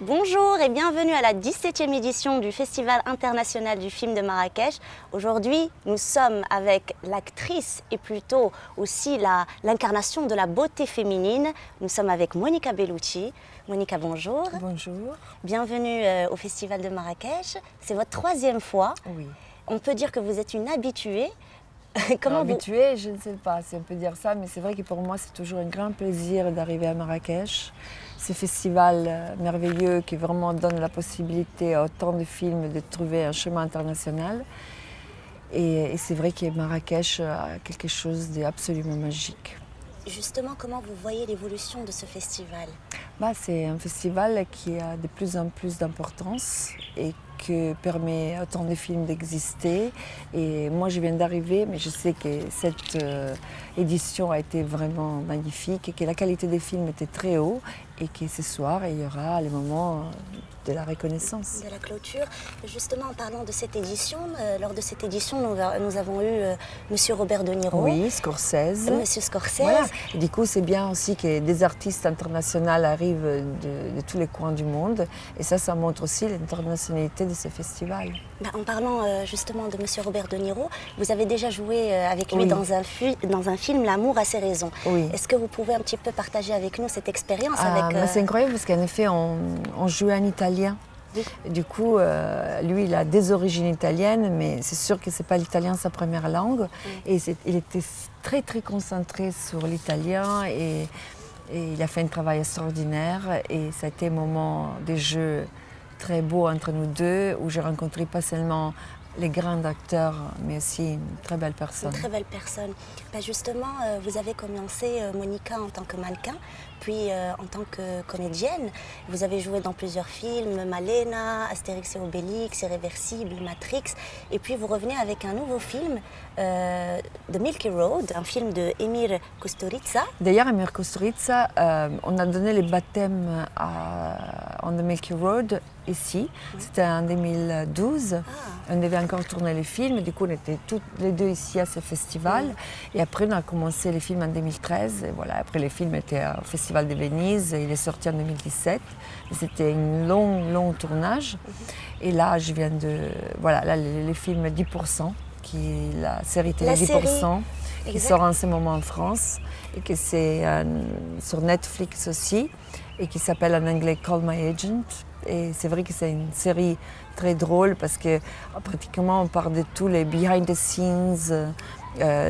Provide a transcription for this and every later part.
Bonjour et bienvenue à la 17e édition du Festival international du film de Marrakech. Aujourd'hui, nous sommes avec l'actrice et plutôt aussi l'incarnation de la beauté féminine. Nous sommes avec Monica Bellucci. Monica, bonjour. Bonjour. Bienvenue au Festival de Marrakech. C'est votre 3e fois. Oui. On peut dire que vous êtes une habituée. Habituée, je ne sais pas si on peut dire ça, mais c'est vrai que pour moi, c'est toujours un grand plaisir d'arriver à Marrakech. Ce festival merveilleux qui vraiment donne la possibilité à autant de films de trouver un chemin international. Et c'est vrai que Marrakech a quelque chose d'absolument magique. Justement, comment vous voyez l'évolution de ce festival ? C'est un festival qui a de plus en plus d'importance et qui permet à autant de films d'exister. Et moi, je viens d'arriver, mais je sais que cette édition a été vraiment magnifique et que la qualité des films était très haut et que ce soir, il y aura le moment de la reconnaissance. De la clôture. Justement, en parlant de cette édition, lors de cette édition, nous avons eu Monsieur Robert De Niro. Oui, Scorsese. Monsieur Scorsese. Voilà. Et du coup, c'est bien aussi que des artistes internationaux arrivent de tous les coins du monde. Et ça montre aussi l'internationalité de ce festival. En parlant justement de Monsieur Robert De Niro, vous avez déjà joué avec lui dans un film, L'amour a ses raisons. Oui. Est-ce que vous pouvez un petit peu partager avec nous cette expérience avec... C'est incroyable parce qu'en effet, on jouait en italien. Oui. Du coup, lui, il a des origines italiennes, mais c'est sûr que ce n'est pas l'italien sa première langue. Oui. Et il était très, très concentré sur l'italien et il a fait un travail extraordinaire. Et ça a été un moment de jeu très beau entre nous deux, où j'ai rencontré pas seulement les grands acteurs, mais aussi une très belle personne. Une très belle personne. Justement, vous avez commencé, Monica, en tant que mannequin, puis en tant que comédienne. Vous avez joué dans plusieurs films, Malena, Astérix et Obélix, Irréversible, Matrix. Et puis vous revenez avec un nouveau film, The Milky Road, un film de Emir Kusturica. D'ailleurs, Emir Kusturica, on a donné le baptême en The Milky Road ici. C'était en 2012. On devait encore tourner les films. Du coup, on était toutes les deux ici à ce festival. Et après, on a commencé les films en 2013. Et voilà, après, les films étaient au Festival de Venise. Il est sorti en 2017. C'était un long tournage. Et là, je viens de... Voilà, là, les films 10%, qui est la série télé 10%, qui sort en ce moment en France. Et que c'est sur Netflix aussi. Et qui s'appelle en anglais Call My Agent. Et c'est vrai que c'est une série très drôle parce que pratiquement on parle de tous les behind the scenes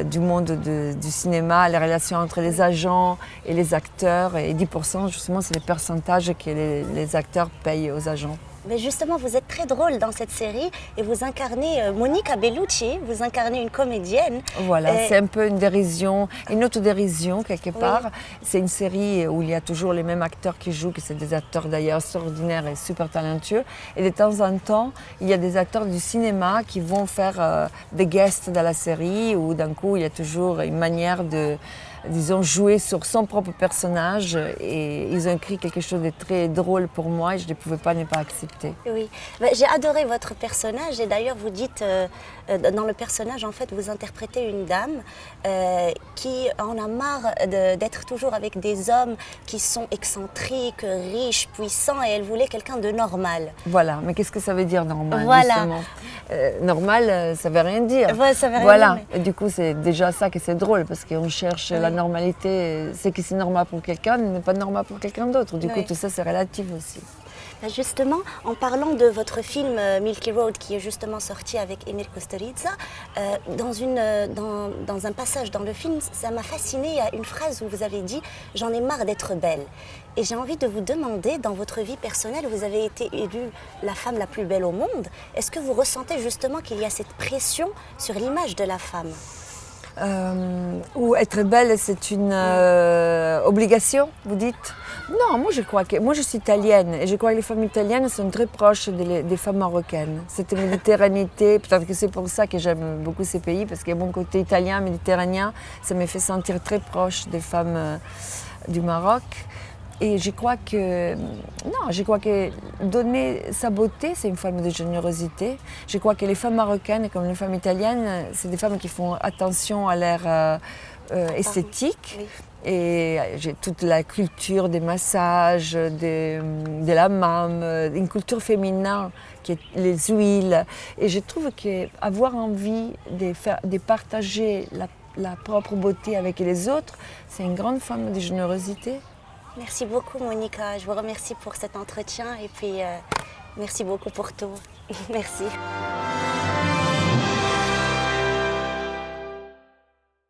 du monde du cinéma, les relations entre les agents et les acteurs. Et 10% justement, c'est les pourcentages que les acteurs payent aux agents. Mais justement, vous êtes très drôle dans cette série et vous incarnez Monica Bellucci, vous incarnez une comédienne. Voilà, c'est un peu une dérision, une autodérision quelque part. Oui. C'est une série où il y a toujours les mêmes acteurs qui jouent, qui sont des acteurs d'ailleurs extraordinaires et super talentueux. Et de temps en temps, il y a des acteurs du cinéma qui vont faire des guests dans la série, où d'un coup, il y a toujours une manière de... disons, jouer sur son propre personnage et ils ont écrit quelque chose de très drôle pour moi et je ne pouvais pas ne pas accepter. Oui, j'ai adoré votre personnage et d'ailleurs vous dites, dans le personnage en fait vous interprétez une dame qui en a marre d'être toujours avec des hommes qui sont excentriques, riches, puissants et elle voulait quelqu'un de normal. Voilà, mais qu'est-ce que ça veut dire normal justement normal, ça ne veut rien dire. Ouais, ça veut rien voilà. dire. Mais... Et du coup c'est déjà ça que c'est drôle parce qu'on cherche la normalité, c'est que c'est normal pour quelqu'un, mais pas normal pour quelqu'un d'autre. Du coup tout ça c'est relatif aussi. Justement, en parlant de votre film Milky Road qui est justement sorti avec Emir Kusturica, dans un passage dans le film, ça m'a fascinée, il y a une phrase où vous avez dit « J'en ai marre d'être belle ». Et j'ai envie de vous demander, dans votre vie personnelle, vous avez été élue la femme la plus belle au monde. Est-ce que vous ressentez justement qu'il y a cette pression sur l'image de la femme ? Ou être belle, c'est une obligation, vous dites ? Non, moi je suis italienne et je crois que les femmes italiennes sont très proches des femmes marocaines. Cette méditerranéité, peut-être que c'est pour ça que j'aime beaucoup ces pays, parce qu'il y a mon côté italien, méditerranéen, ça me fait sentir très proche des femmes du Maroc. Et je crois que donner sa beauté, c'est une forme de générosité. Je crois que les femmes marocaines, comme les femmes italiennes, c'est des femmes qui font attention à leur esthétique. Oui. Et j'ai toute la culture des massages, de la mame, une culture féminine qui est les huiles. Et je trouve qu'avoir envie de partager la propre beauté avec les autres, c'est une grande forme de générosité. Merci beaucoup Monica, je vous remercie pour cet entretien et puis merci beaucoup pour tout. Merci.